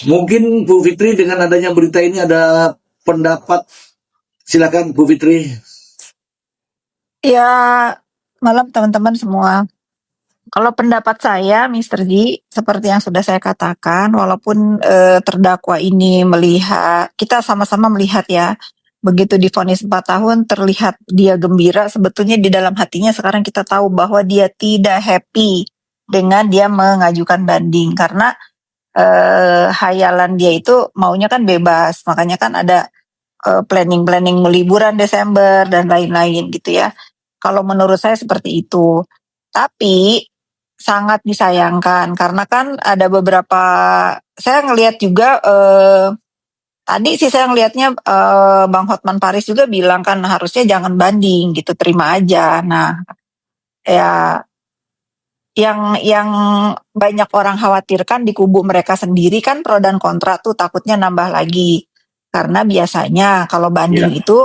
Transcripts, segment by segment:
Mungkin Bu Fitri dengan adanya berita ini ada pendapat, silakan Bu Fitri. Ya, malam teman-teman semua. Kalau pendapat saya, Mr. G, seperti yang sudah saya katakan, walaupun terdakwa ini melihat, kita sama-sama melihat ya, begitu divonis 4 tahun, terlihat dia gembira, sebetulnya di dalam hatinya sekarang kita tahu bahwa dia tidak happy dengan dia mengajukan banding, karena hayalan dia itu maunya kan bebas, makanya kan ada planning-planning liburan Desember dan lain-lain gitu ya. Kalau menurut saya seperti itu. Tapi sangat disayangkan karena kan ada beberapa, saya ngelihat juga tadi sih saya ngelihatnya Bang Hotman Paris juga bilang kan harusnya jangan banding gitu, terima aja. Nah, ya yang banyak orang khawatirkan di kubu mereka sendiri kan pro dan kontra tuh takutnya nambah lagi. Karena biasanya kalau banding itu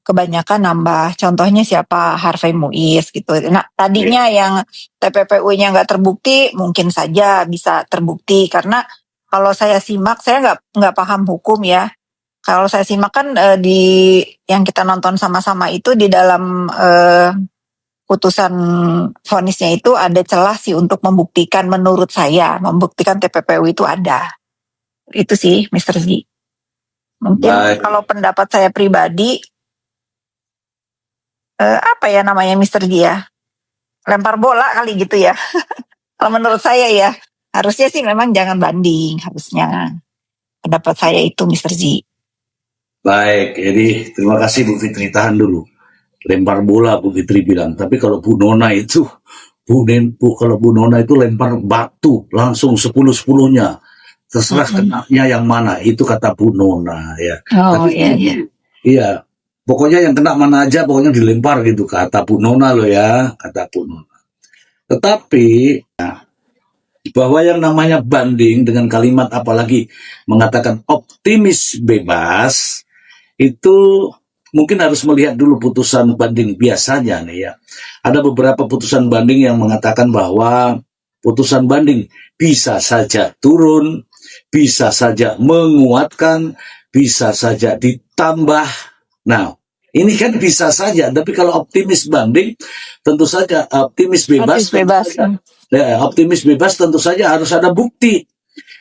kebanyakan nambah. Contohnya siapa? Harvey Muiz gitu. Nah, tadinya yang TPPU-nya nggak terbukti, mungkin saja bisa terbukti karena kalau saya simak, saya nggak paham hukum ya. Kalau saya simak kan di yang kita nonton sama-sama itu di dalam putusan vonisnya itu ada celah sih untuk membuktikan, menurut saya membuktikan TPPU itu ada. Itu sih, Mr. Z. Mungkin kalau pendapat saya pribadi, apa ya namanya Mr. G ya, lempar bola kali gitu ya. Kalau menurut saya ya, harusnya sih memang jangan banding, harusnya. Pendapat saya itu Mr. Z. Baik, jadi terima kasih Bu Fitri, tahan dulu. Lempar bola Bu Fitri bilang, tapi kalau Bu Nona itu, kalau Bu Nona itu lempar batu langsung 10-10-nya. Terserah kenanya yang mana, itu kata Bu Nona ya. Oh iya. Iya, pokoknya yang kena mana aja, pokoknya dilempar gitu, kata Bu Nona loh ya, kata Bu Nona. Tetapi bahwa yang namanya banding dengan kalimat apalagi mengatakan optimis bebas, itu mungkin harus melihat dulu putusan banding. Biasanya nih ya, ada beberapa putusan banding yang mengatakan bahwa putusan banding bisa saja turun, bisa saja menguatkan, bisa saja ditambah. Nah, ini kan bisa saja, tapi kalau optimis banding, tentu saja optimis bebas. Optimis bebas tentu saja harus ada bukti.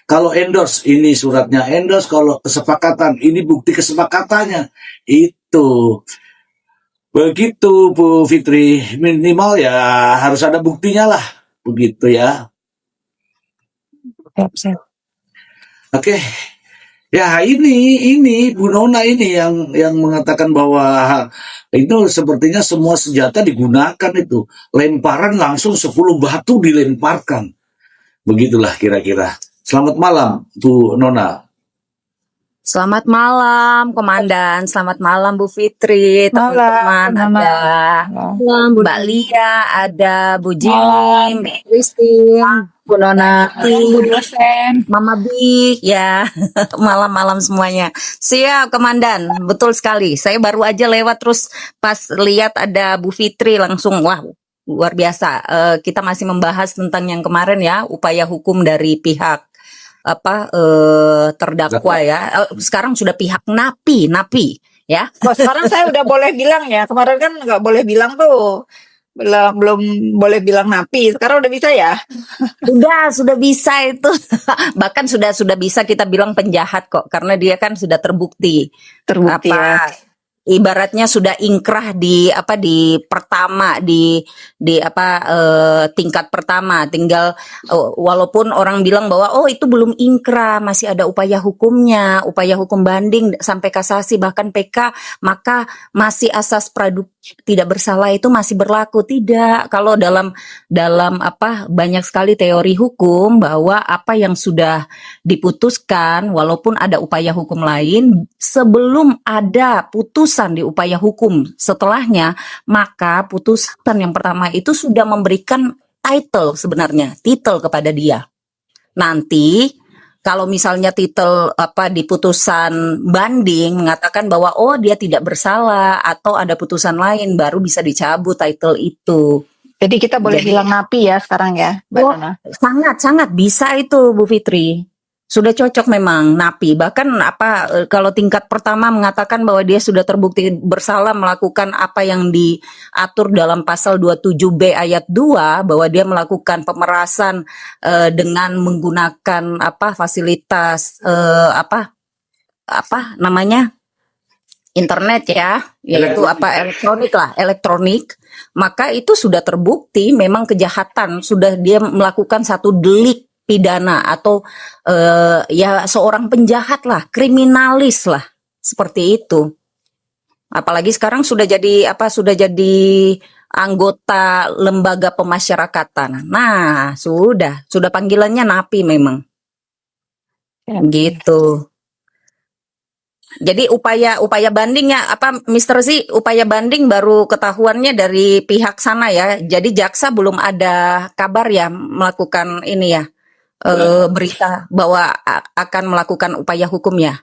Kalau endorse, ini suratnya endorse. Kalau kesepakatan, ini bukti kesepakatannya. Itu. Begitu Bu Fitri. Minimal ya harus ada buktinya lah. Begitu ya. Oke. Ya ini Bu Nona ini yang mengatakan bahwa itu sepertinya semua senjata digunakan itu. Lemparan langsung 10 batu dilemparkan. Begitulah kira-kira. Selamat malam Bu Nona. Selamat malam Komandan, selamat malam Bu Fitri, teman-teman, ada Mbak Lia, ada Bu Jim, Mbak Christine, Bu Nona, Bu dosen, Mama Bi, ya malam-malam semuanya. Siap Komandan, betul sekali. Saya baru aja lewat terus pas lihat ada Bu Fitri langsung wah luar biasa. Kita masih membahas tentang yang kemarin ya, upaya hukum dari pihak terdakwa ya. Sekarang sudah pihak napi ya. Sekarang saya udah boleh bilang ya. Kemarin kan nggak boleh bilang tuh. Belum boleh bilang napi. Sekarang udah bisa ya? Sudah bisa itu. Bahkan sudah bisa kita bilang penjahat kok, karena dia kan sudah terbukti ya. Ibaratnya sudah ingkrah di pertama di tingkat pertama, tinggal walaupun orang bilang bahwa oh itu belum ingkrah, masih ada upaya hukumnya, upaya hukum banding sampai kasasi bahkan PK, maka masih asas praduga tidak bersalah itu masih berlaku. Tidak, kalau dalam banyak sekali teori hukum bahwa apa yang sudah diputuskan walaupun ada upaya hukum lain, sebelum ada putusan di upaya hukum setelahnya, maka putusan yang pertama itu sudah memberikan title kepada dia. Nanti kalau misalnya titel di putusan banding mengatakan bahwa oh dia tidak bersalah atau ada putusan lain, baru bisa dicabut title itu. Jadi kita boleh bilang napi ya sekarang ya, Mbak Nona? Sangat bisa itu Bu Fitri. Sudah cocok memang napi. Bahkan kalau tingkat pertama mengatakan bahwa dia sudah terbukti bersalah melakukan apa yang diatur dalam pasal 27B ayat 2, bahwa dia melakukan pemerasan dengan menggunakan fasilitas apa namanya? Internet ya, yaitu elektronik, maka itu sudah terbukti memang kejahatan, sudah dia melakukan satu delik pidana atau ya seorang penjahat lah, kriminalis lah, seperti itu. Apalagi sekarang sudah jadi anggota lembaga pemasyarakatan. Nah, sudah panggilannya napi memang. Gitu. Jadi upaya bandingnya Mr. Z, upaya banding baru ketahuannya dari pihak sana ya. Jadi jaksa belum ada kabar ya melakukan ini ya, berita bahwa akan melakukan upaya hukum ya.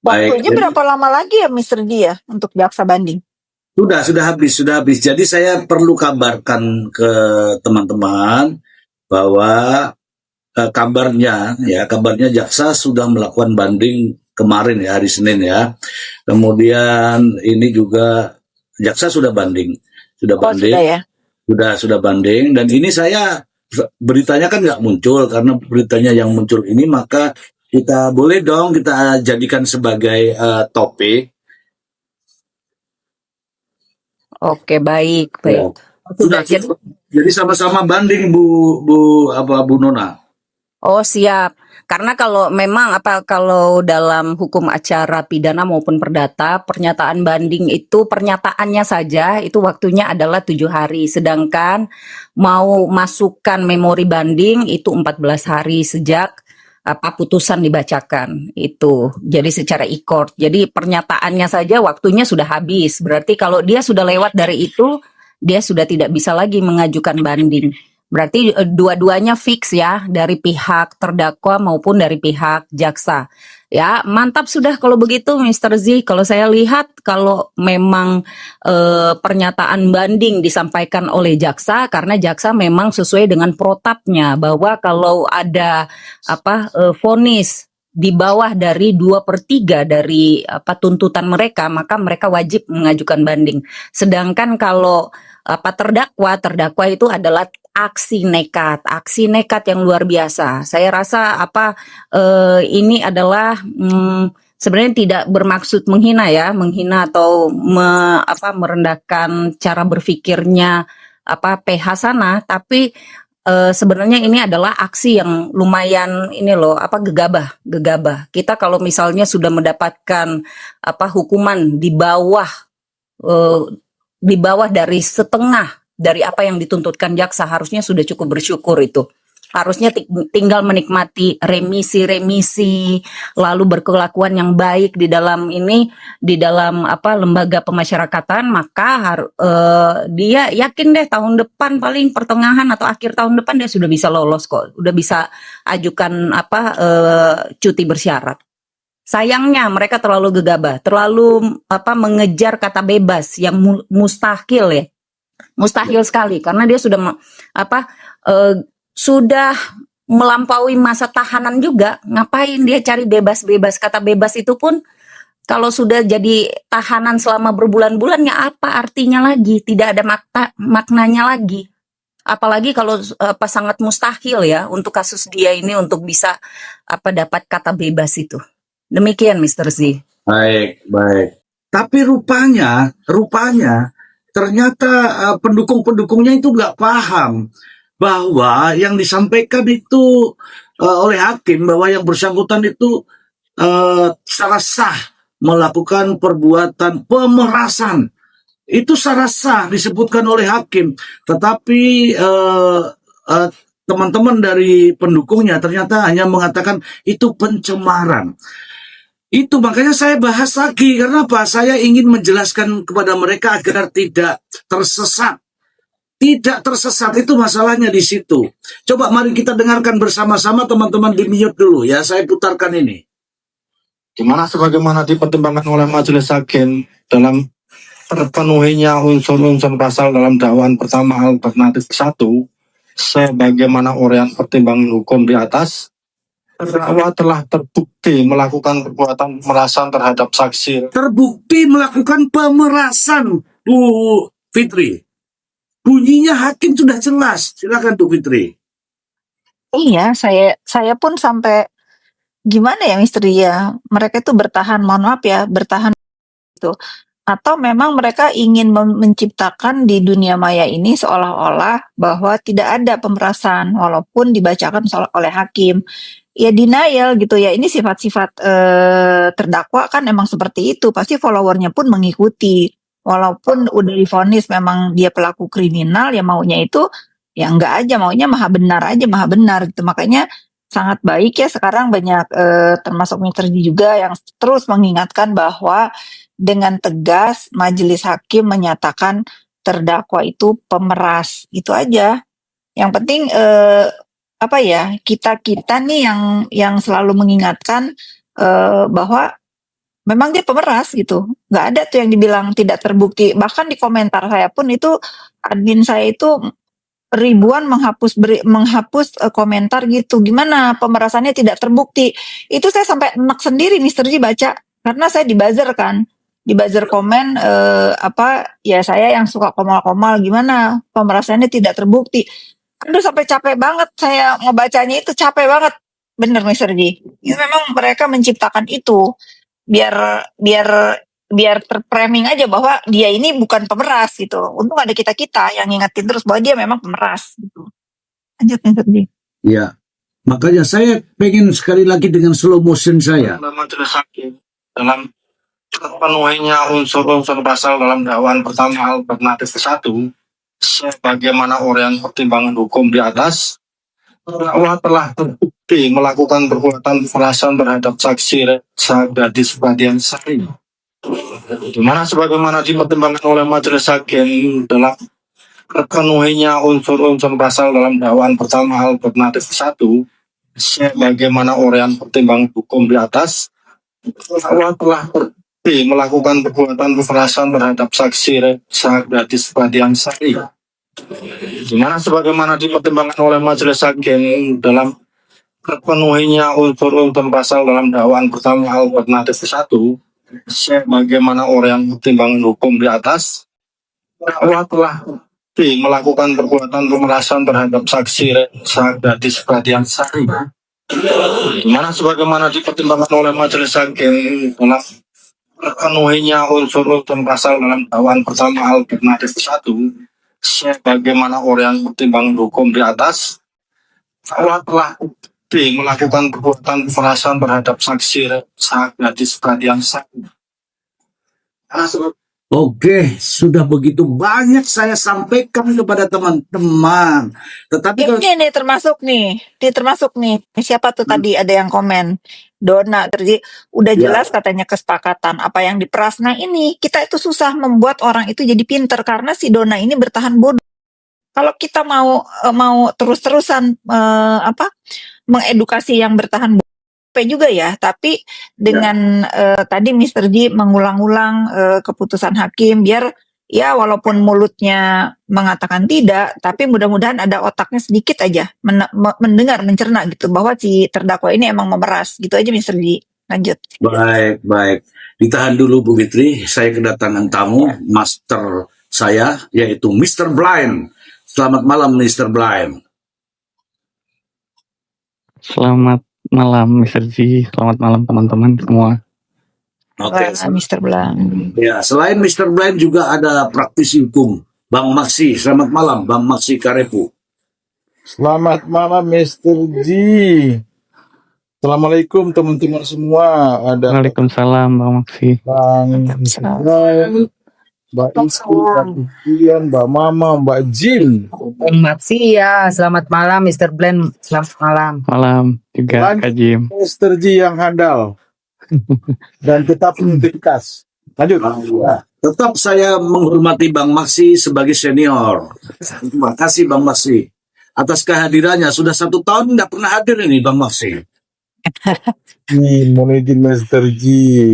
Waktunya berapa lama lagi ya Mr. D ya untuk jaksa banding? Sudah habis. Jadi saya perlu kabarkan ke teman-teman bahwa kabarnya jaksa sudah melakukan banding kemarin ya, hari Senin ya. Kemudian ini juga jaksa sudah banding. Sudah banding dan ini saya beritanya kan nggak muncul, karena beritanya yang muncul ini maka kita boleh dong kita jadikan sebagai topik. Oke, baik. Ya. Jadi sama-sama banding Bu Nona. Oh, siap. Karena kalau memang kalau dalam hukum acara pidana maupun perdata, pernyataan banding itu pernyataannya saja itu waktunya adalah 7 hari. Sedangkan mau masukkan memori banding itu 14 hari sejak putusan dibacakan itu. Jadi secara e-court. Jadi pernyataannya saja waktunya sudah habis. Berarti kalau dia sudah lewat dari itu, dia sudah tidak bisa lagi mengajukan banding. Berarti dua-duanya fix ya, dari pihak terdakwa maupun dari pihak jaksa. Ya, mantap sudah kalau begitu Mr. Z. Kalau saya lihat kalau memang pernyataan banding disampaikan oleh jaksa, karena jaksa memang sesuai dengan protapnya bahwa kalau ada vonis di bawah dari 2/3 dari tuntutan mereka, maka mereka wajib mengajukan banding. Sedangkan kalau terdakwa itu adalah aksi nekat yang luar biasa. Saya rasa ini adalah sebenarnya tidak bermaksud menghina atau merendahkan cara berpikirnya PH sana, tapi sebenarnya ini adalah aksi yang lumayan gegabah. Kita kalau misalnya sudah mendapatkan hukuman di bawah dari setengah dari apa yang dituntutkan jaksa, harusnya sudah cukup bersyukur itu. Harusnya tinggal menikmati remisi, lalu berkelakuan yang baik di dalam lembaga pemasyarakatan, maka dia yakin deh tahun depan, paling pertengahan atau akhir tahun depan dia sudah bisa lolos kok, udah bisa ajukan cuti bersyarat. Sayangnya mereka terlalu gegabah, terlalu mengejar kata bebas yang mustahil ya. Mustahil sekali, karena dia sudah melampaui masa tahanan juga. Ngapain dia cari bebas? Kata bebas itu pun kalau sudah jadi tahanan selama berbulan-bulan, ya apa artinya lagi? Tidak ada maknanya lagi. Apalagi kalau sangat mustahil ya untuk kasus dia ini untuk bisa dapat kata bebas itu. Demikian Mr. Z. Baik. Tapi rupanya ternyata pendukung-pendukungnya itu nggak paham bahwa yang disampaikan itu oleh hakim, bahwa yang bersangkutan itu secara sah melakukan perbuatan pemerasan. Itu secara sah disebutkan oleh hakim. Tetapi teman-teman dari pendukungnya ternyata hanya mengatakan itu pencemaran. Itu makanya saya bahas lagi, karena apa? Saya ingin menjelaskan kepada mereka agar tidak tersesat. Tidak tersesat, itu masalahnya di situ. Coba mari kita dengarkan bersama-sama, teman-teman, di mute dulu ya, saya putarkan ini. Dimana sebagaimana dipertimbangkan oleh majelis hakim dalam terpenuhinya unsur-unsur pasal dalam dakwaan pertama alternatif 1, sebagaimana uraian pertimbangan hukum di atas, terdakwa telah terbukti melakukan perbuatan pemerasan terhadap saksi. Terbukti melakukan pemerasan, Bu Fitri. Bunyinya hakim sudah jelas. Silakan Bu Fitri. Iya, saya pun sampai gimana ya misteri ya. Mereka itu bertahan, mohon maaf ya, bertahan itu. Atau memang mereka ingin menciptakan di dunia maya ini seolah-olah bahwa tidak ada pemerasan walaupun dibacakan oleh hakim. Ya denial gitu ya. Ini sifat-sifat terdakwa kan emang seperti itu. Pasti followernya pun mengikuti. Walaupun udah divonis memang dia pelaku kriminal, ya maunya itu ya enggak aja, maunya maha benar gitu. Makanya sangat baik ya sekarang banyak termasuk Mr. G juga yang terus mengingatkan bahwa dengan tegas majelis hakim menyatakan terdakwa itu pemeras. Itu aja. Yang penting apa ya, kita nih yang selalu mengingatkan bahwa memang dia pemeras gitu. Nggak ada tuh yang dibilang tidak terbukti. Bahkan di komentar saya pun itu admin saya itu ribuan menghapus komentar gitu. Gimana pemerasannya tidak terbukti? Itu saya sampai enak sendiri Mr. Ji baca karena saya dibuzzer kan. Dibuzzer komen apa ya, saya yang suka komal-komal gimana pemerasannya tidak terbukti. Aduh sampai capek banget saya ngebacanya, itu capek banget. Bener Mr. Ji. Itu memang mereka menciptakan itu biar biar biar terframing aja bahwa dia ini bukan pemeras gitu. Untung ada kita-kita yang ngingetin terus bahwa dia memang pemeras gitu. Lanjut Mr. Ji. Ya, makanya saya pengen sekali lagi dengan slow motion saya. Dalam majelis hakim dalam terpenuhinya unsur-unsur pasal dalam dakwaan pertama alternatif ke-1 sebagaimana uraian pertimbangan hukum di atas, terdakwa telah terbukti melakukan perbuatan pemerasan terhadap saksi Gadis Badian Sari, di mana sebagaimana dipertimbangkan oleh majelis hakim dalam terpenuhinya unsur-unsur pasal dalam dakwaan pertama alternatif ke-1 sebagaimana uraian pertimbangan hukum di atas, terdakwa telah terbukti melakukan perbuatan pemerasan terhadap saksi Gadis Badian Sari, di mana sebagaimana dipertimbangkan oleh majelis hakim dalam terpenuhinya unsur-unsur pasal dalam dakwaan pertama alternatif ke-1 sebagaimana uraian pertimbangan hukum di atas, terdakwa telah terbukti melakukan perbuatan pemerasan terhadap saksi Gadis Badian Sari, di mana sebagaimana dipertimbangkan oleh majelis hakim dalam terpenuhinya unsur-unsur pasal dalam dakwaan pertama alternatif ke-1 sebagaimana uraian pertimbangan hukum di atas, terdakwa telah terbukti melakukan perbuatan pemerasan terhadap saksi Gadis Badian Sari. Oke, sudah begitu banyak saya sampaikan kepada teman-teman. Tetapi kalau Ini termasuk nih. Siapa tuh tadi ada yang komen? Dona terjadi udah ya, jelas katanya kesepakatan apa yang diperas. Nah ini kita itu susah membuat orang itu jadi pinter karena si Dona ini bertahan bodoh. Kalau kita mau terus-terusan apa mengedukasi yang bertahan bodoh capek juga ya, tapi ya, dengan tadi Mr. Ji mengulang-ulang keputusan hakim biar ya walaupun mulutnya mengatakan tidak, tapi mudah-mudahan ada otaknya sedikit aja mendengar, mencerna gitu bahwa si terdakwa ini emang memeras. Gitu aja Mr. Ji. Lanjut. baik. Ditahan dulu Bu Fitri, saya kedatangan tamu, master saya, yaitu Mr. Blind. Selamat malam Mr. Blind. Selamat malam Mr. G, selamat malam teman-teman semua. Oke, Mr. Blang. ya selain Mr. Blind juga ada praktisi hukum, Bang Maksi. Selamat malam Bang Maksi Karepu. Selamat malam Mr. G. Assalamualaikum teman-teman semua. Ada Waalaikumsalam Bang Maksi. Bang Israel, Mbak Isti, Mbak Istian, Mbak Mama, Mbak Jin. Maksi ya, selamat malam Mr. Blend, selamat malam. Malam juga Lanjut. Kak Jim. Mr. G yang handal dan tetap integritas. Lanjut. Ya. Tetap saya menghormati Bang Maksi sebagai senior. Terima kasih Bang Maksi atas kehadirannya. Sudah 1 tahun tidak pernah hadir ini Bang Maksi. Mohon izin Mr. G,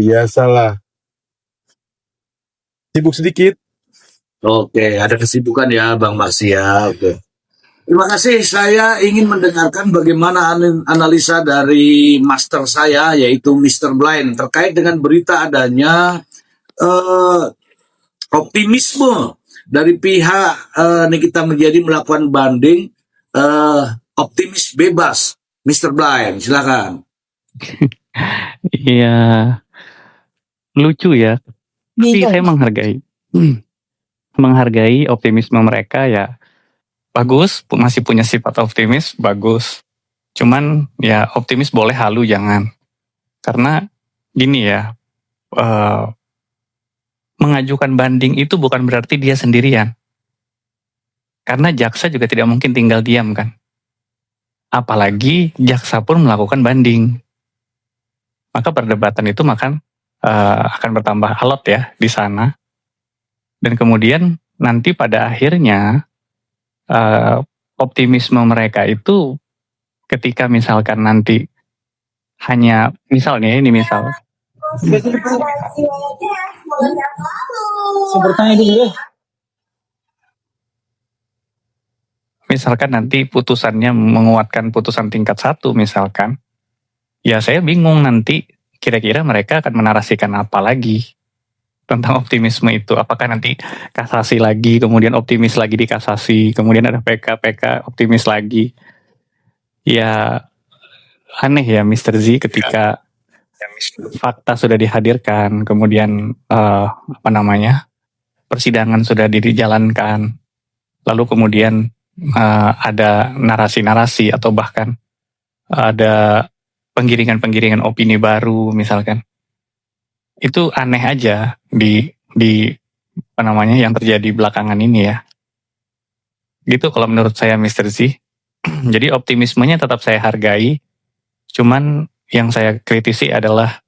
biasalah. Sibuk sedikit. Oke, ada kesibukan ya Bang Maksi ya. Oke. Terima kasih. Saya ingin mendengarkan bagaimana analisa dari master saya, yaitu Mr. Blind, terkait dengan berita adanya eh, optimisme dari pihak Nikita Miryadi melakukan banding optimis bebas. Mr. Blind, silakan. Iya, lucu ya. Tapi saya menghargai. Menghargai optimisme mereka ya. Bagus, masih punya sifat optimis, bagus. Cuman ya optimis boleh, halu jangan. Karena gini ya, mengajukan banding itu bukan berarti dia sendirian. Karena jaksa juga tidak mungkin tinggal diam kan. Apalagi jaksa pun melakukan banding. Maka perdebatan itu akan bertambah alot ya di sana. Dan kemudian nanti pada akhirnya optimisme mereka itu ketika misalkan nanti hanya misalnya ini misal misalkan nanti putusannya menguatkan putusan tingkat 1 misalkan, ya saya bingung nanti kira-kira mereka akan menarasikan apa lagi tentang optimisme itu. Apakah nanti kasasi lagi, kemudian optimis lagi di kasasi, kemudian ada PK optimis lagi. Ya aneh ya Mr. Z ketika fakta sudah dihadirkan, kemudian persidangan sudah dijalankan, lalu kemudian ada narasi-narasi atau bahkan ada penggiringan-penggiringan opini baru misalkan. Itu aneh aja di yang terjadi belakangan ini ya. Gitu kalau menurut saya Mr. Z. Jadi optimismenya tetap saya hargai. Cuman yang saya kritisi adalah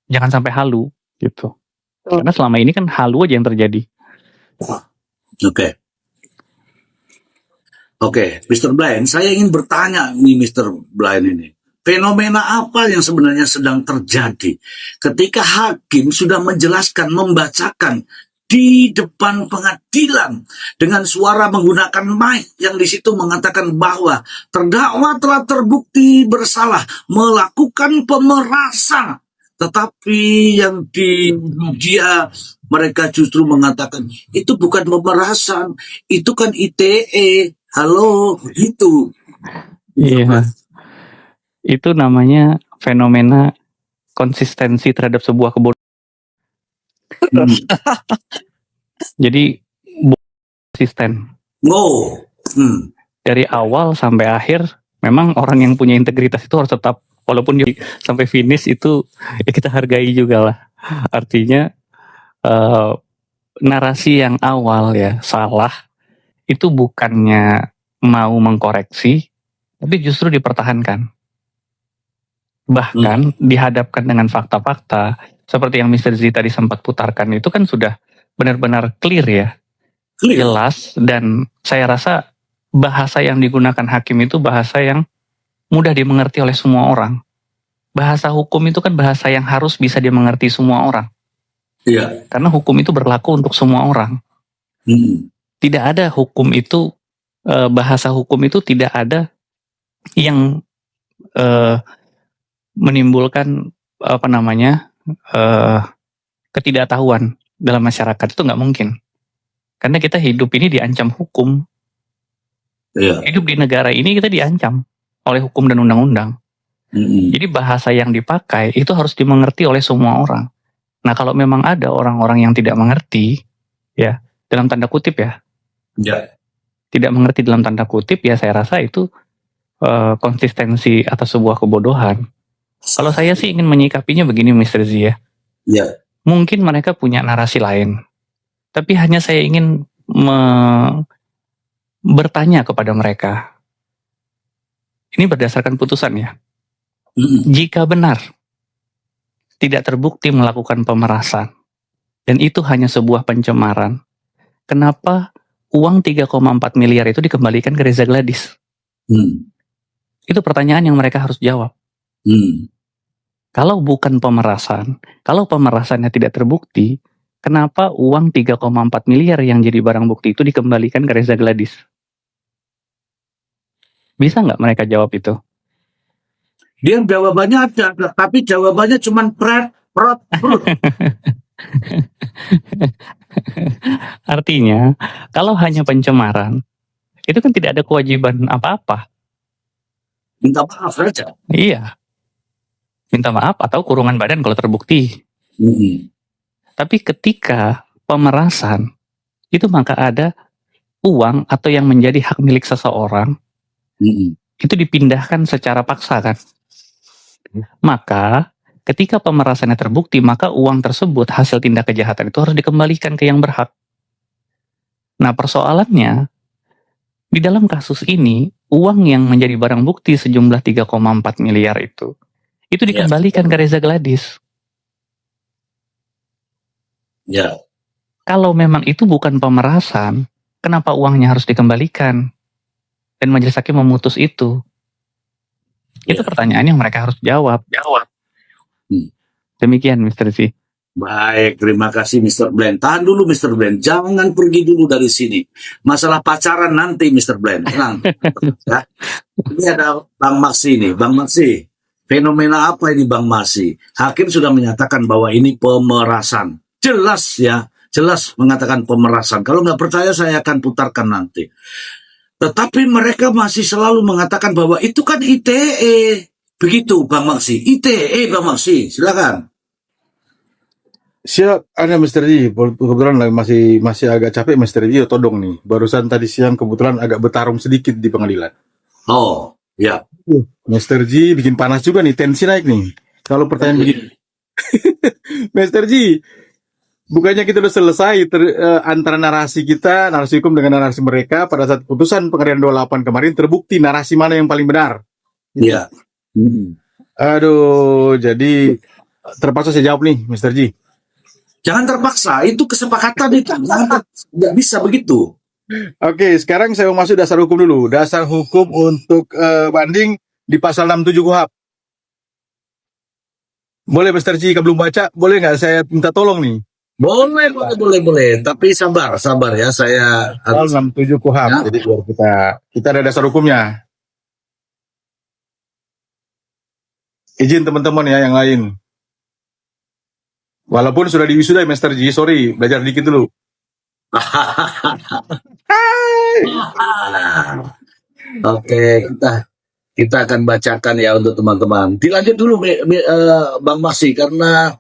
jangan sampai halu gitu. Karena selama ini kan halu aja yang terjadi. Oke, Mr. Blind, saya ingin bertanya nih Mr. Blind ini. Fenomena apa yang sebenarnya sedang terjadi ketika hakim sudah menjelaskan, membacakan di depan pengadilan dengan suara menggunakan mic yang di situ mengatakan bahwa terdakwa telah terbukti bersalah melakukan pemerasan, tetapi yang di media mereka justru mengatakan itu bukan pemerasan, itu kan ITE. Halo, gitu. Iya. Itu namanya fenomena konsistensi terhadap sebuah kebodohan. Jadi konsisten. Dari awal sampai akhir, memang orang yang punya integritas itu harus tetap, walaupun dia sampai finish itu ya kita hargai juga lah. Artinya narasi yang awal ya salah itu bukannya mau mengkoreksi, tapi justru dipertahankan. Bahkan dihadapkan dengan fakta-fakta seperti yang Mr. Z tadi sempat putarkan itu kan sudah benar-benar clear ya, jelas, dan saya rasa bahasa yang digunakan hakim itu bahasa yang mudah dimengerti oleh semua orang. Bahasa hukum itu kan bahasa yang harus bisa dimengerti semua orang. Iya. Karena hukum itu berlaku untuk semua orang. Tidak ada hukum itu, bahasa hukum itu tidak ada yang menimbulkan ketidaktahuan dalam masyarakat. Itu nggak mungkin. Karena kita hidup ini diancam hukum. Iya. Hidup di negara ini kita diancam oleh hukum dan undang-undang. Jadi bahasa yang dipakai itu harus dimengerti oleh semua orang. Nah kalau memang ada orang-orang yang tidak mengerti, ya dalam tanda kutip ya, tidak mengerti dalam tanda kutip ya, saya rasa itu konsistensi atas sebuah kebodohan. Kalau saya sih ingin menyikapinya begini Mr. Z ya. Mungkin mereka punya narasi lain, tapi hanya saya ingin bertanya kepada mereka. Ini berdasarkan putusan ya. Jika benar tidak terbukti melakukan pemerasan dan itu hanya sebuah pencemaran, kenapa uang 3,4 miliar itu dikembalikan ke Reza Gladys? Itu pertanyaan yang mereka harus jawab. Kalau bukan pemerasan, kalau pemerasannya tidak terbukti, kenapa uang 3,4 miliar yang jadi barang bukti itu dikembalikan ke Reza Gladys? Bisa nggak mereka jawab itu? Dia jawabannya ada, tapi jawabannya cuma prot. Artinya, kalau hanya pencemaran, itu kan tidak ada kewajiban apa-apa. Minta maaf saja. Iya, minta maaf atau kurungan badan kalau terbukti. Tapi ketika pemerasan, itu maka ada uang atau yang menjadi hak milik seseorang, itu dipindahkan secara paksa kan. Maka ketika pemerasannya terbukti, maka uang tersebut hasil tindak kejahatan itu harus dikembalikan ke yang berhak. Nah persoalannya, di dalam kasus ini, uang yang menjadi barang bukti sejumlah 3,4 miliar itu dikembalikan ke Reza Gladys. Ya. Kalau memang itu bukan pemerasan, kenapa uangnya harus dikembalikan? Dan majelis hakim memutus itu. Itu pertanyaan yang mereka harus jawab. Demikian Mr. Z. Baik, terima kasih Mr. Blend. Tahan dulu Mr. Blend, jangan pergi dulu dari sini. Masalah pacaran nanti Mr. Blend. Tenang. Ya. Ini ada Bang Maksi nih. Bang Maksi, fenomena apa ini Bang Maksi? Hakim sudah menyatakan bahwa ini pemerasan. Jelas ya, jelas mengatakan pemerasan. Kalau nggak percaya saya akan putarkan nanti. Tetapi mereka masih selalu mengatakan bahwa itu kan ITE. Begitu Bang Maksi. ITE Bang Maksi, silakan. Siap, Anda Mr. Ji. Kebetulan masih agak capek Mr. Ji, todong nih. Barusan tadi siang kebetulan agak bertarung sedikit di pengadilan. Oh, ya. Mr. Ji bikin panas juga nih, tensi naik nih. Kalau pertanyaan begini. Mr. Ji, bukannya kita udah selesai antara narasi kita, narasi hukum dengan narasi mereka pada saat putusan pengadilan 28 kemarin terbukti narasi mana yang paling benar. Iya. Aduh, jadi terpaksa saya jawab nih, Mr. Ji. Jangan terpaksa, itu kesepakatan itu. Nggak bisa begitu. Oke, sekarang saya mau masuk dasar hukum dulu. Dasar hukum untuk banding di pasal 67 KUHP. Boleh Mr. Ji, kalau belum baca, boleh nggak saya minta tolong nih? Boleh. Tapi sabar ya. Saya Pasal 67 KUHP. Ya. Jadi biar kita ada dasar hukumnya. Izin teman-teman ya yang lain. Walaupun sudah diwisuda Mr. Ji, sorry, belajar dikit dulu. Oke, kita akan bacakan ya untuk teman-teman. Dilanjut dulu Bang Maksi, karena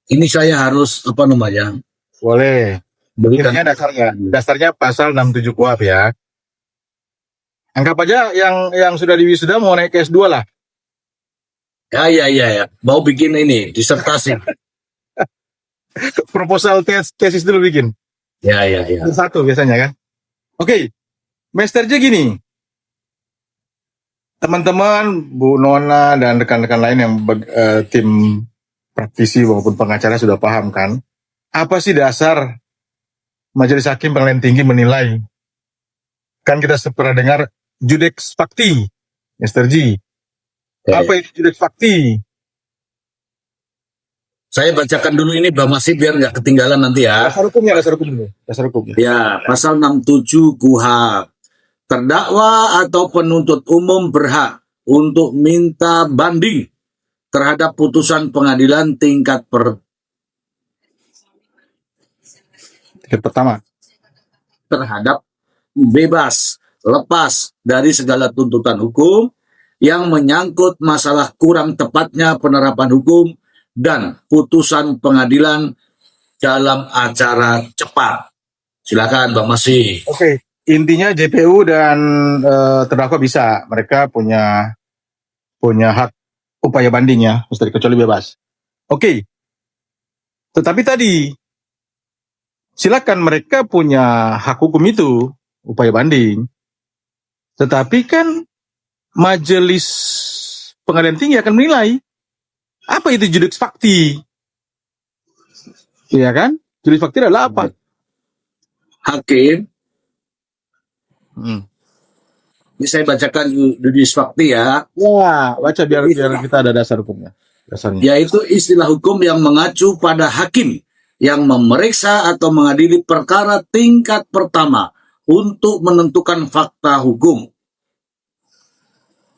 ini saya harus Boleh. berikan. Ini dasarnya pasal 67 KUHP ya. Anggap aja yang sudah diwisuda mau naik ke S2 lah. Ya. Mau bikin ini disertasi. Proposal tesis dulu bikin. Ya. Satu biasanya kan. Oke. Mr. J gini. Teman-teman, Bu Nona dan rekan-rekan lain yang tim praktisi maupun pengacara sudah paham kan? Apa sih dasar Majelis Hakim Pengadilan Tinggi menilai? Kan kita pernah dengar judex facti, Mr. J. Apa itu judex facti? Saya bacakan dulu ini Bang Maksi biar nggak ketinggalan nanti ya. Dasar hukumnya dulu. Dasar hukumnya. Ya, pasal 67 KUHP. Terdakwa atau penuntut umum berhak untuk minta banding terhadap putusan pengadilan tingkat pertama. terhadap bebas, lepas dari segala tuntutan hukum yang menyangkut masalah kurang tepatnya penerapan hukum dan putusan pengadilan dalam acara cepat. Silakan Bang Maksi. Oke. Intinya JPU dan terdakwa bisa, mereka punya hak upaya banding ya, mesti kecuali bebas. Oke. Tetapi tadi silakan mereka punya hak hukum itu, upaya banding. Tetapi kan Majelis Pengadilan Tinggi akan menilai apa itu judex facti. Iya kan? Judex facti adalah apa? Hakim. Ini saya bacakan judex facti ya. Ya, baca biar kita ada dasar hukumnya. Dasarnya. Yaitu istilah hukum yang mengacu pada hakim yang memeriksa atau mengadili perkara tingkat pertama untuk menentukan fakta hukum.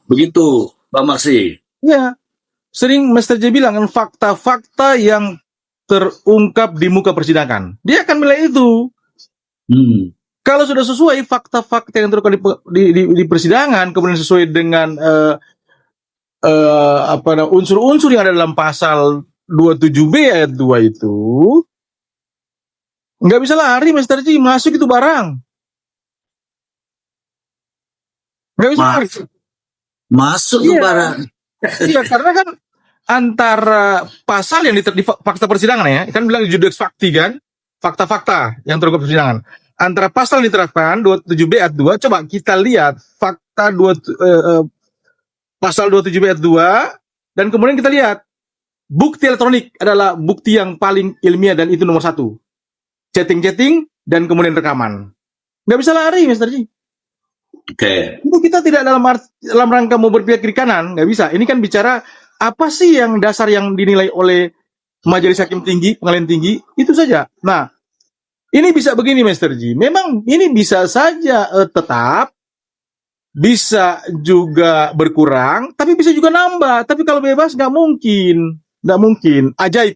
Begitu, Bang Maksi. Ya, sering Mr. J bilang kan fakta-fakta yang terungkap di muka persidangan. Dia akan menilai itu. Kalau sudah sesuai fakta-fakta yang terungkap di persidangan, kemudian sesuai dengan unsur-unsur yang ada dalam pasal 27B ayat 2 itu, nggak bisa lari Mr. J, masuk itu barang. Nggak bisa lari. Masuk ke Iya. barang. Iya, karena kan antara pasal yang di fakta persidangan ya, kan bilang judex fakti kan, fakta-fakta yang terungkap persidangan. Antara pasal yang diterapkan 27B ayat 2, coba kita lihat fakta pasal 27B ayat 2, dan kemudian kita lihat bukti elektronik adalah bukti yang paling ilmiah dan itu nomor 1. Chatting-chatting dan kemudian rekaman. Nggak bisa lari, Mr. J. Oke. Itu kita tidak dalam rangka mau berpihak kiri kanan, nggak bisa. Ini kan bicara apa sih yang dasar yang dinilai oleh majelis hakim tinggi, pengadilan tinggi, itu saja. Nah, ini bisa begini, Mr. J. Memang ini bisa saja tetap, bisa juga berkurang, tapi bisa juga nambah. Tapi kalau bebas nggak mungkin, nggak mungkin. Ajaib.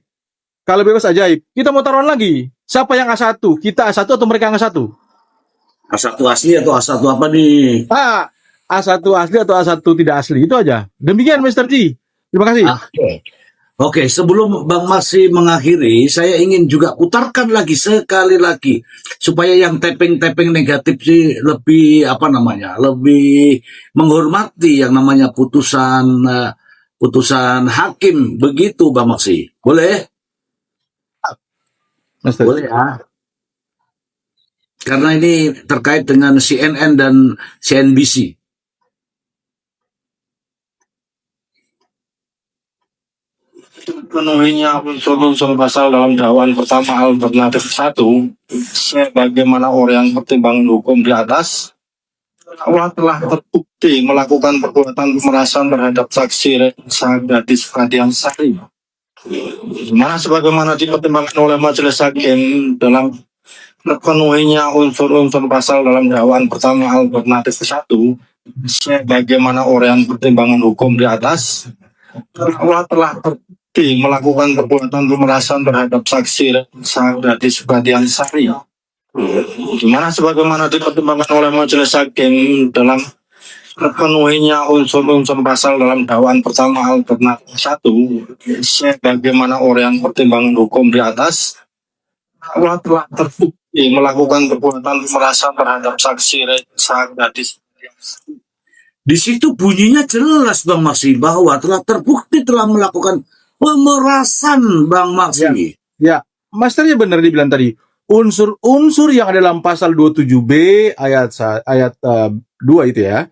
Kalau bebas ajaib. Kita mau taruhan lagi. Siapa yang A1? Kita A1 atau mereka yang A1? A1 asli atau A1 apa nih? A1 asli atau A1 tidak asli, itu aja. Demikian Mr. J. Terima kasih. Oke, sebelum Bang Maksi mengakhiri, saya ingin juga putarkan lagi sekali lagi supaya yang tapping-tapping negatif sih lebih lebih menghormati yang namanya putusan hakim, begitu Bang Maksi. Boleh? Mr. Boleh ya. Karena ini terkait dengan CNN dan CNBC. Penuhinya unsur-unsur pasal dalam dakwaan pertama alternatif 1 sebagaimana orang pertimbangan hukum di atas, terdakwa telah terbukti melakukan perbuatan pemerasan terhadap saksi Gadis Pradiansari. Mana sebagaimana dipertimbangkan oleh majelis hakim dalam terpenuhinya unsur-unsur pasal dalam dakwaan pertama alternatif 1 sebagaimana orang pertimbangan hukum di atas, terdakwa telah terbukti melakukan perbuatan pemerasan terhadap saksi Gadis Pradiansari. Dimana sebagaimana dipertimbangkan oleh majelis hakim dalam terpenuhinya unsur-unsur pasal dalam dakwaan pertama alternatif 1 sebagaimana orang pertimbangan hukum di atas, terdakwa telah terbukti melakukan perbuatan pemerasan terhadap saksi Gadis. Di situ bunyinya jelas Bang Maksi bahwa telah terbukti telah melakukan pemerasan, Bang Maksi. Ya, Masternya benar dibilang tadi. Unsur-unsur yang ada dalam pasal 27B ayat 2 itu ya,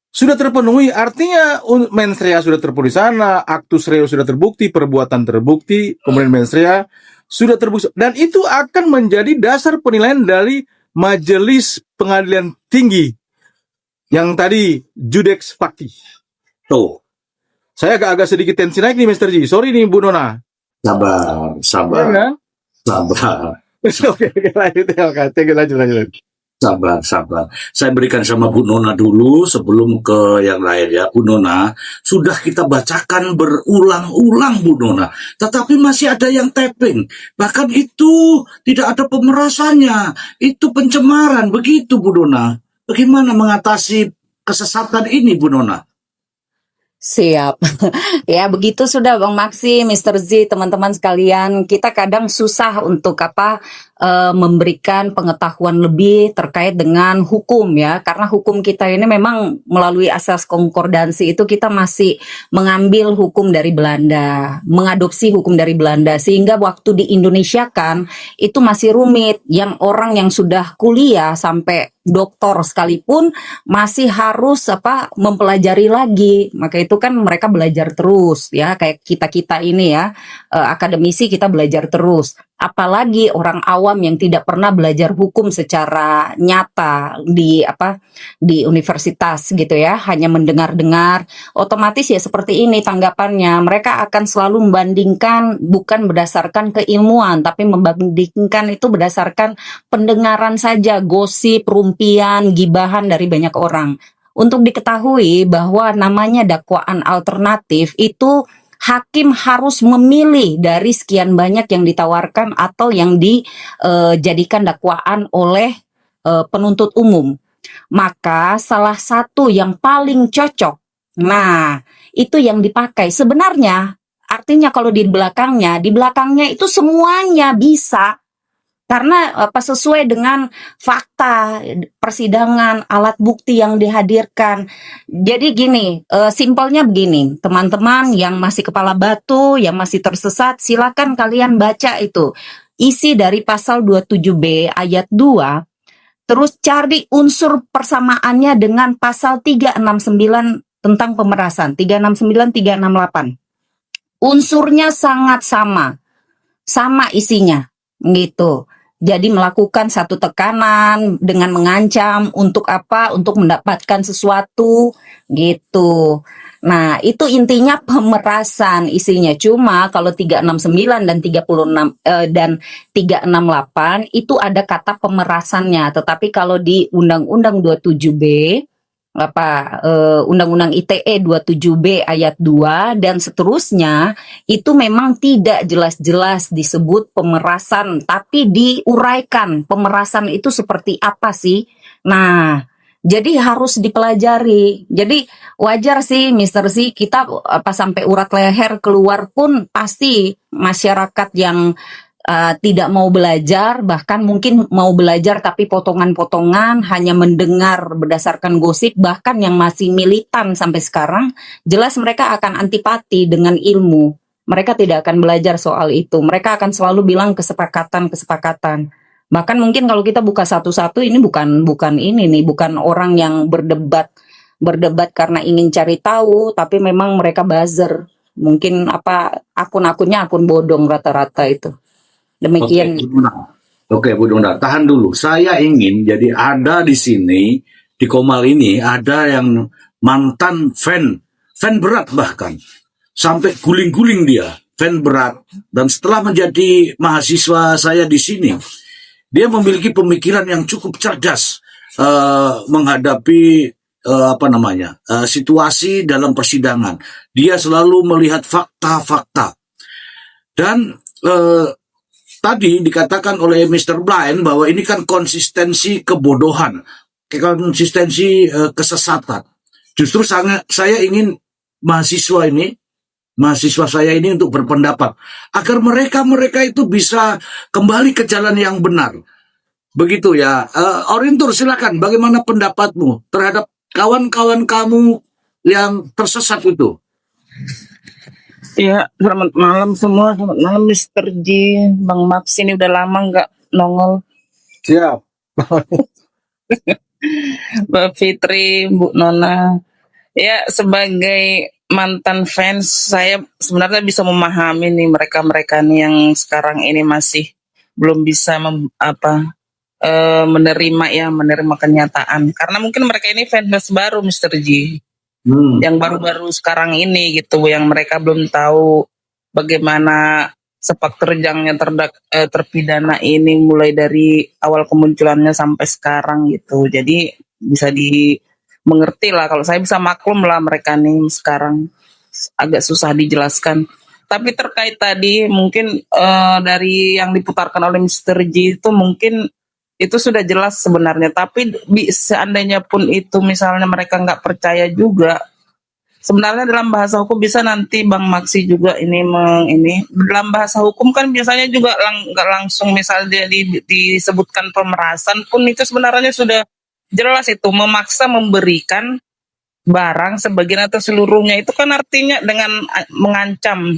sudah terpenuhi. Artinya mens rea sudah terpenuhi sana, actus reus sudah terbukti, perbuatan terbukti, kemudian mens rea sudah terbukti. Dan itu akan menjadi dasar penilaian dari majelis pengadilan tinggi yang tadi judex fakti. Tuh. Saya agak sedikit tensi naik nih Mr. J. Sorry nih Bu Nona. Sabar. Ya kan? Sabar. Oke, lanjut. Sabar. Saya berikan sama Bu Nona dulu sebelum ke yang lain ya. Bu Nona, sudah kita bacakan berulang-ulang Bu Nona. Tetapi masih ada yang tapping. Bahkan itu tidak ada pemerasannya. Itu pencemaran. Begitu Bu Nona. Bagaimana mengatasi kesesatan ini Bu Nona? Siap. Ya, begitu sudah Bang Maksi, Mr. Z, teman-teman sekalian. Kita kadang susah untuk memberikan pengetahuan lebih terkait dengan hukum ya. Karena hukum kita ini memang melalui asas konkordansi itu kita masih mengambil hukum dari Belanda, mengadopsi hukum dari Belanda. Sehingga waktu di Indonesia kan itu masih rumit. Yang orang yang sudah kuliah sampai doktor sekalipun masih harus mempelajari lagi. Maka itu itu kan mereka belajar terus ya, kayak kita-kita ini ya, akademisi kita belajar terus. Apalagi orang awam yang tidak pernah belajar hukum secara nyata di universitas gitu ya, hanya mendengar-dengar, otomatis ya seperti ini tanggapannya. Mereka akan selalu membandingkan bukan berdasarkan keilmuan, tapi membandingkan itu berdasarkan pendengaran saja, gosip, rumpian, gibahan dari banyak orang. Untuk diketahui bahwa namanya dakwaan alternatif itu hakim harus memilih dari sekian banyak yang ditawarkan atau yang dijadikan dakwaan oleh penuntut umum. Maka salah satu yang paling cocok, nah itu yang dipakai. Sebenarnya artinya kalau di belakangnya itu semuanya bisa. Karena sesuai dengan fakta persidangan, alat bukti yang dihadirkan. Jadi gini, simpelnya begini, teman-teman yang masih kepala batu, yang masih tersesat, silakan kalian baca itu. Isi dari pasal 27B ayat 2, terus cari unsur persamaannya dengan pasal 369 tentang pemerasan, 369, 368. Unsurnya sangat sama isinya, gitu. Jadi melakukan satu tekanan dengan mengancam untuk apa? Untuk mendapatkan sesuatu gitu. Nah, itu intinya pemerasan isinya. Cuma kalau 369 dan 36 dan 368 itu ada kata pemerasannya. Tetapi kalau di Undang-Undang 27B Undang-Undang ITE 27B ayat 2 dan seterusnya itu memang tidak jelas-jelas disebut pemerasan, tapi diuraikan pemerasan itu seperti apa sih. Nah, jadi harus dipelajari. Jadi wajar sih Mr. Z, kita sampai urat leher keluar pun pasti masyarakat yang tidak mau belajar, bahkan mungkin mau belajar tapi potongan-potongan, hanya mendengar berdasarkan gosip, bahkan yang masih militan sampai sekarang, jelas mereka akan antipati dengan ilmu. Mereka tidak akan belajar soal itu. Mereka akan selalu bilang kesepakatan. Bahkan mungkin kalau kita buka satu-satu, ini bukan orang yang berdebat karena ingin cari tahu, tapi memang mereka buzzer. Mungkin akun-akunnya akun bodong rata-rata itu. Demikian. Oke, Bu Dona, tahan dulu. Saya ingin jadi ada di sini di Komal ini ada yang mantan fan berat bahkan sampai guling-guling dia, fan berat. Dan setelah menjadi mahasiswa saya di sini, dia memiliki pemikiran yang cukup cerdas menghadapi situasi dalam persidangan. Dia selalu melihat fakta-fakta dan tadi dikatakan oleh Mr. Blind bahwa ini kan konsistensi kebodohan, konsistensi kesesatan. Justru saya ingin mahasiswa saya ini untuk berpendapat agar mereka itu bisa kembali ke jalan yang benar. Begitu ya. Orintur, silakan. Bagaimana pendapatmu terhadap kawan-kawan kamu yang tersesat itu? Ya, selamat malam semua. Selamat malam Mr. G, Bang Max, ini udah lama nggak nongol. Siap. Mbak Fitri, Bu Nona. Ya, sebagai mantan fans, saya sebenarnya bisa memahami nih mereka-mereka nih yang sekarang ini masih belum bisa menerima kenyataan. Karena mungkin mereka ini fans baru Mr. G. Yang baru-baru sekarang ini gitu, yang mereka belum tahu bagaimana sepak terjangnya terpidana ini mulai dari awal kemunculannya sampai sekarang gitu. Jadi bisa dimengerti lah, kalau saya bisa maklum lah mereka nih sekarang agak susah dijelaskan. Tapi terkait tadi mungkin dari yang diputarkan oleh Mr. G itu mungkin itu sudah jelas sebenarnya, tapi seandainya pun itu misalnya mereka nggak percaya juga, sebenarnya dalam bahasa hukum bisa nanti Bang Maksi juga ini dalam bahasa hukum kan biasanya juga nggak langsung misalnya disebutkan pemerasan pun itu sebenarnya sudah jelas itu memaksa memberikan barang sebagian atau seluruhnya, itu kan artinya dengan mengancam.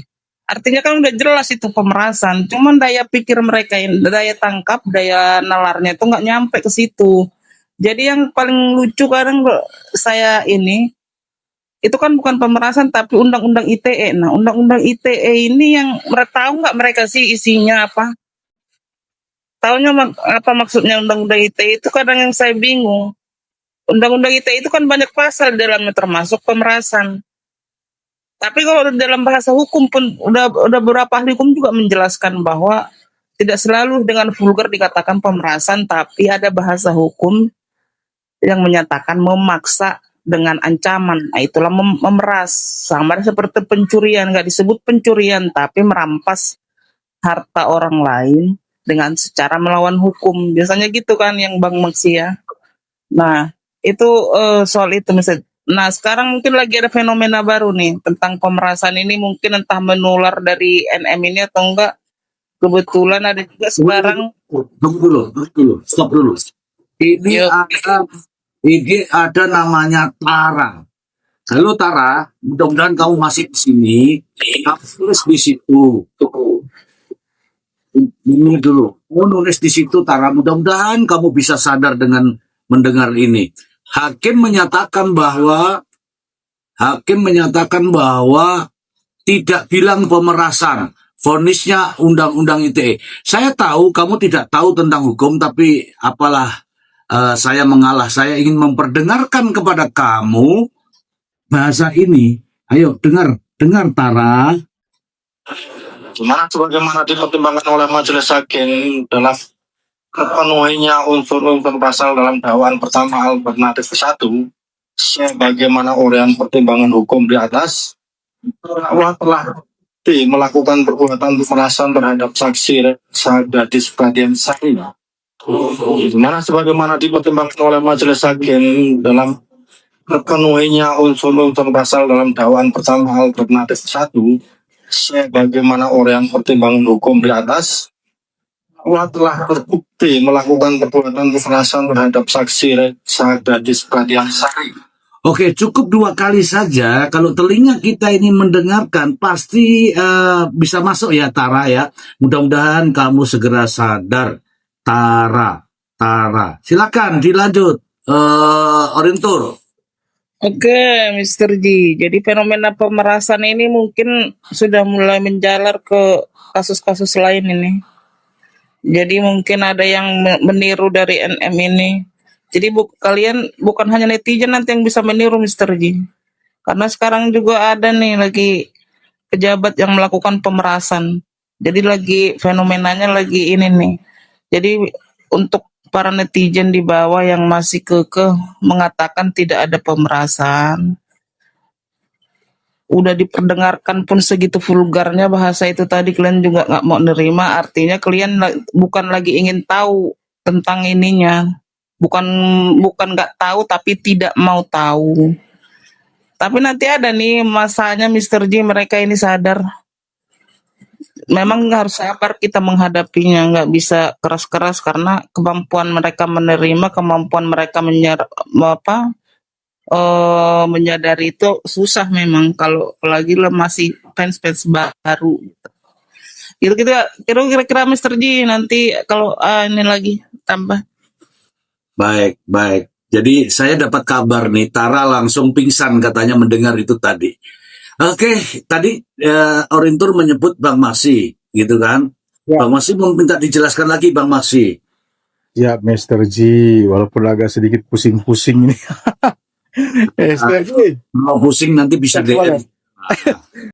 Artinya kan udah jelas itu pemerasan, cuman daya pikir mereka, daya tangkap, daya nalarnya itu nggak nyampe ke situ. Jadi yang paling lucu kadang saya itu itu kan bukan pemerasan tapi undang-undang ITE. Nah, undang-undang ITE ini yang tahu nggak mereka sih isinya apa? Taunya apa maksudnya undang-undang ITE itu kadang yang saya bingung. Undang-undang ITE itu kan banyak pasal di dalamnya termasuk pemerasan. Tapi kalau dalam bahasa hukum pun udah beberapa ahli hukum juga menjelaskan bahwa tidak selalu dengan vulgar dikatakan pemerasan, tapi ada bahasa hukum yang menyatakan memaksa dengan ancaman. Nah, itulah memeras. Sama seperti pencurian, nggak disebut pencurian, tapi merampas harta orang lain dengan secara melawan hukum. Biasanya gitu kan yang Bang Maksi ya. Nah, itu soal itu misalnya. Nah, sekarang mungkin lagi ada fenomena baru nih tentang pemerasan ini, mungkin entah menular dari NM ini atau enggak. Kebetulan ada juga sekarang. Tunggu dulu, stop dulu. Ini ada namanya Tara. Halo Tara, mudah-mudahan kamu masih di sini. Kamu tulis di situ. Ini dulu. Nulis di situ Tara. Mudah-mudahan kamu bisa sadar dengan mendengar ini. Hakim menyatakan bahwa tidak bilang pemerasan. Vonisnya undang-undang ITE. Saya tahu kamu tidak tahu tentang hukum, tapi apalah saya mengalah. Saya ingin memperdengarkan kepada kamu bahasa ini. Ayo dengar Tara. Sebagaimana dipertimbangkan oleh Majelis Hakim dalam terpenuhinya unsur-unsur pasal dalam dakwaan pertama alternatif 1, sebagaimana uraian pertimbangan hukum di atas, terdakwa telah melakukan perbuatan pemerasan terhadap saksi Gadis Pradian Sari. Dimana sebagaimana dipertimbangkan oleh Majelis Hakim dalam terpenuhinya unsur-unsur pasal dalam dakwaan pertama alternatif 1, sebagaimana uraian pertimbangan hukum di atas, telah terbukti melakukan perbuatan kekerasan terhadap saksi Gadis Pradian Sari. Oke, cukup 2 kali saja. Kalau telinga kita ini mendengarkan, pasti bisa masuk ya Tara ya. Mudah-mudahan kamu segera sadar. Tara. Silakan dilanjut. Orintur. Oke, Mr. G. Jadi fenomena pemerasan ini mungkin sudah mulai menjalar ke kasus-kasus lain ini. Jadi mungkin ada yang meniru dari NM ini. Jadi kalian bukan hanya netizen nanti yang bisa meniru Mr. G. Karena sekarang juga ada nih lagi pejabat yang melakukan pemerasan. Jadi lagi fenomenanya lagi ini nih. Jadi untuk para netizen di bawah yang masih kekeh mengatakan tidak ada pemerasan, udah diperdengarkan pun segitu vulgarnya bahasa itu tadi, kalian juga nggak mau nerima. Artinya kalian bukan lagi ingin tahu tentang ininya, bukan nggak tahu tapi tidak mau tahu. Tapi nanti ada nih masanya Mr. G, mereka ini sadar. Memang harus sabar kita menghadapinya, nggak bisa keras-keras karena kemampuan mereka menerima, kemampuan mereka menyadari itu susah memang kalau lagi masih fans baru. Kira-kira Mr. G nanti kalau ini lagi tambah. Baik. Jadi saya dapat kabar nih, Tara langsung pingsan katanya mendengar itu tadi. Oke, tadi Orintur menyebut Bang Maksi, gitu kan? Ya. Bang Maksi mau minta dijelaskan lagi, Bang Maksi. Ya, Mr. G, walaupun agak sedikit pusing-pusing ini. Kalau pusing nanti bisa DM.